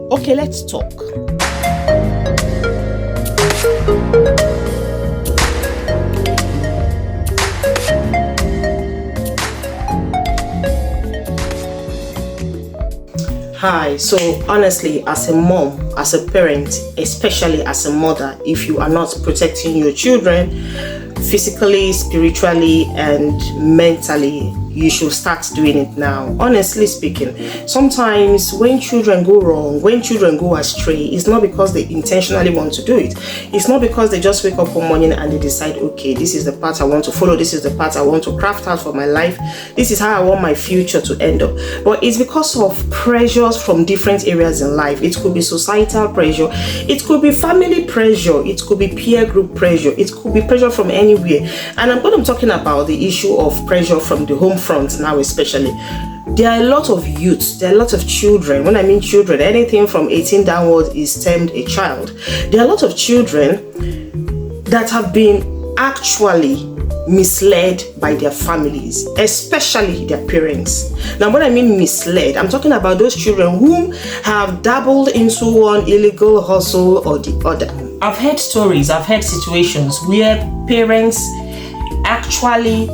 Okay, let's talk. Hi, so honestly, as a mom, as a parent, especially as a mother, if you are not protecting your children physically, spiritually, and mentally, you should start doing it now. Honestly speaking, sometimes when children go wrong, when children go astray, it's not because they intentionally want to do it. It's not because they just wake up one morning and they decide, okay, this is the path I want to follow, this is the path I want to craft out for my life, this is how I want my future to end up. But it's because of pressures from different areas in life. It could be societal pressure, it could be family pressure, it could be peer group pressure, it could be pressure from anywhere. And I'm going to be talking about the issue of pressure from the home front now, especially. There are a lot of youths, there are a lot of children. When I mean children, anything from 18 downwards is termed a child. There are a lot of children that have been actually misled by their families, especially their parents. Now, when I mean misled, I'm talking about those children who have dabbled into one illegal hustle or the other. I've heard stories, I've heard situations where parents actually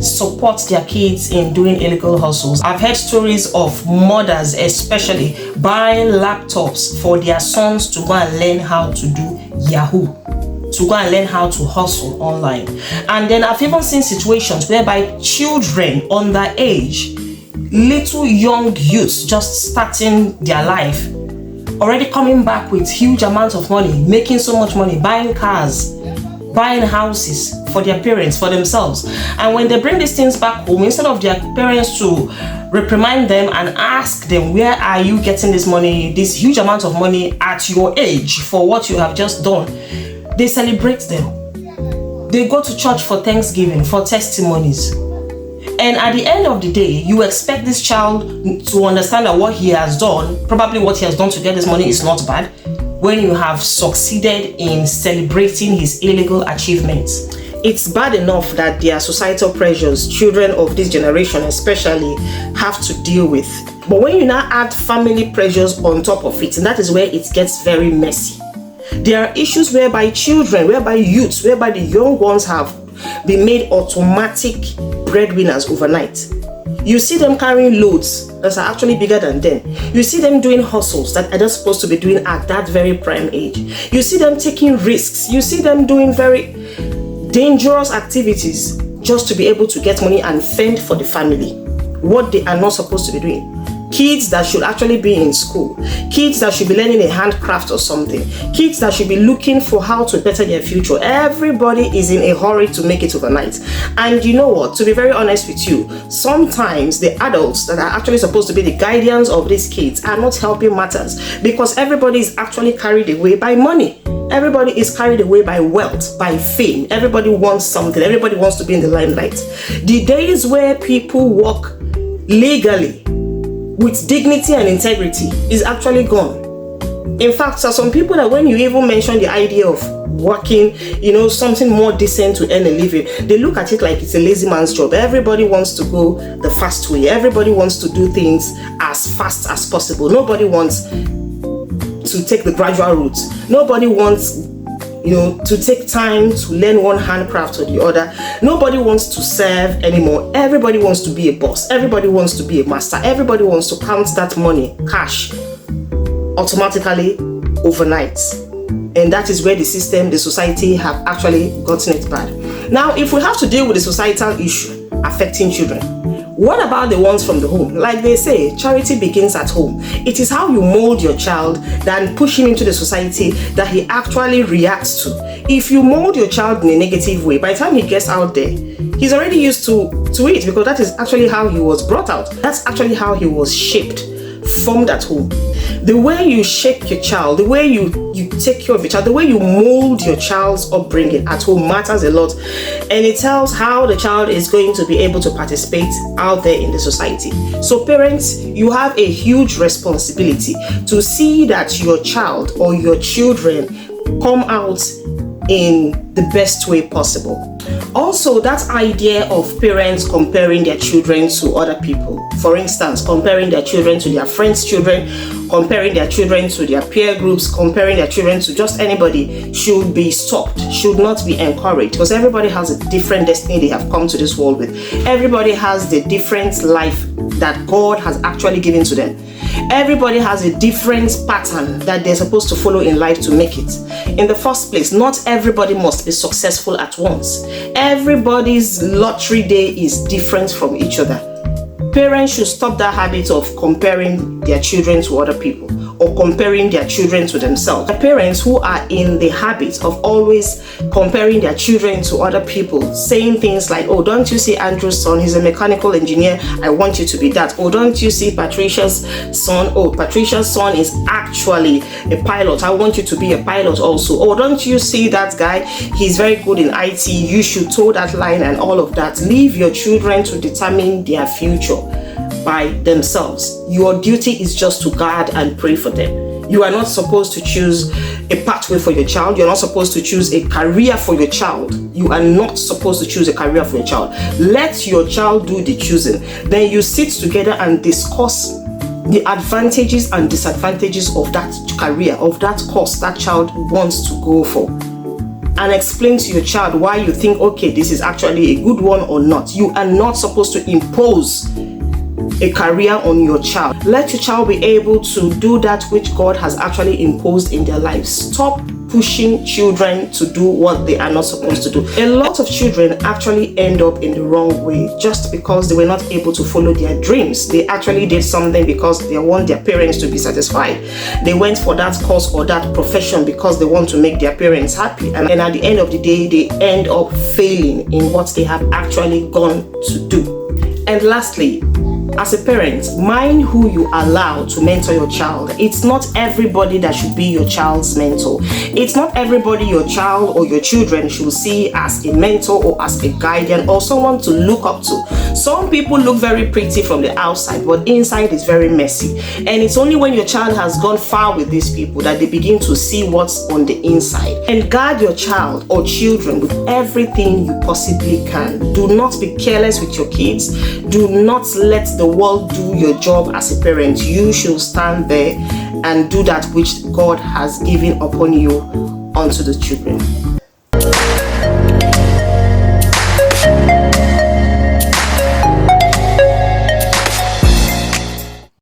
support their kids in doing illegal hustles. I've heard stories of mothers especially buying laptops for their sons to go and learn how to do Yahoo, to go and learn how to hustle online. And then I've even seen situations whereby children underage, little young youths just starting their life, already coming back with huge amounts of money, making so much money, buying cars, buying houses for their parents, for themselves. And when they bring these things back home, instead of their parents to reprimand them and ask them, where are you getting this money, this huge amount of money at your age for what you have just done, they celebrate them. They go to church for Thanksgiving, for testimonies. And at the end of the day, you expect this child to understand that what he has done, probably what he has done to get this money, is not bad, when you have succeeded in celebrating his illegal achievements. It's bad enough that there are societal pressures children of this generation especially have to deal with. But when you now add family pressures on top of it, and that is where it gets very messy. There are issues whereby children, whereby youths, whereby the young ones have been made automatic breadwinners overnight. You see them carrying loads that are actually bigger than them. You see them doing hustles that are not supposed to be doing at that very prime age. You see them taking risks. You see them doing very dangerous activities just to be able to get money and fend for the family, what they are not supposed to be doing. Kids that should actually be in school, kids that should be learning a handcraft or something, kids that should be looking for how to better their future. Everybody is in a hurry to make it overnight. And you know what, to be very honest with you, sometimes the adults that are actually supposed to be the guardians of these kids are not helping matters, because everybody is actually carried away by money. Everybody is carried away by wealth, by fame. Everybody wants something. Everybody wants to be in the limelight. The days where people work legally with dignity and integrity is actually gone. In fact, there are some people that when you even mention the idea of working, something more decent to earn a living, they look at it like it's a lazy man's job. Everybody wants to go the fast way. Everybody wants to do things as fast as possible. Nobody wants to take the gradual route. Nobody wants to take time to learn one handcraft or the other. Nobody wants to serve anymore. Everybody wants to be a boss. Everybody wants to be a master. Everybody wants to count that money, cash, automatically overnight. And that is where the system, the society have actually gotten it bad. Now, if we have to deal with the societal issue affecting children, what about the ones from the home? Like they say, charity begins at home. It is how you mold your child than push him into the society that he actually reacts to. If you mold your child in a negative way, by the time he gets out there, he's already used to it, because that is actually how he was brought out. That's actually how he was shaped, formed at home. The way you shape your child, the way you take care of your child, the way you mold your child's upbringing at home matters a lot, and it tells how the child is going to be able to participate out there in the society. So parents, you have a huge responsibility to see that your child or your children come out in the best way possible. Also, that idea of parents comparing their children to other people, for instance, comparing their children to their friends' children, comparing their children to their peer groups, comparing their children to just anybody, should be stopped, should not be encouraged, because everybody has a different destiny they have come to this world with. Everybody has the different life that God has actually given to them. Everybody has a different pattern that they're supposed to follow in life to make it. In the first place, not everybody must be successful at once. Everybody's lottery day is different from each other. Parents should stop that habit of comparing their children to other people or comparing their children to themselves. The parents who are in the habit of always comparing their children to other people, saying things like, oh, don't you see Andrew's son? He's a mechanical engineer. I want you to be that. Oh, don't you see Patricia's son? Oh, Patricia's son is actually a pilot. I want you to be a pilot also. Oh, don't you see that guy? He's very good in IT. You should toe that line and all of that. Leave your children to determine their future by themselves. Your duty is just to guard and pray for them. You are not supposed to choose a pathway for your child. You're not supposed to choose a career for your child. You are not supposed to choose a career for your child. Let your child do the choosing. Then you sit together and discuss the advantages and disadvantages of that career, of that course that child wants to go for. And explain to your child why you think, okay, this is actually a good one or not. You are not supposed to impose a career on your child. Let your child be able to do that which God has actually imposed in their lives. Stop pushing children to do what they are not supposed to do. A lot of children actually end up in the wrong way just because they were not able to follow their dreams. They actually did something because they want their parents to be satisfied. They went for that course or that profession because they want to make their parents happy. And then at the end of the day, they end up failing in what they have actually gone to do. And lastly, as a parent, mind who you allow to mentor your child. It's not everybody that should be your child's mentor. It's not everybody your child or your children should see as a mentor or as a guardian or someone to look up to. Some people look very pretty from the outside, but inside is very messy. And it's only when your child has gone far with these people that they begin to see what's on the inside. And guard your child or children with everything you possibly can. Do not be careless with your kids. Do not let the world do your job as a parent. You should stand there and do that which God has given upon you unto the children.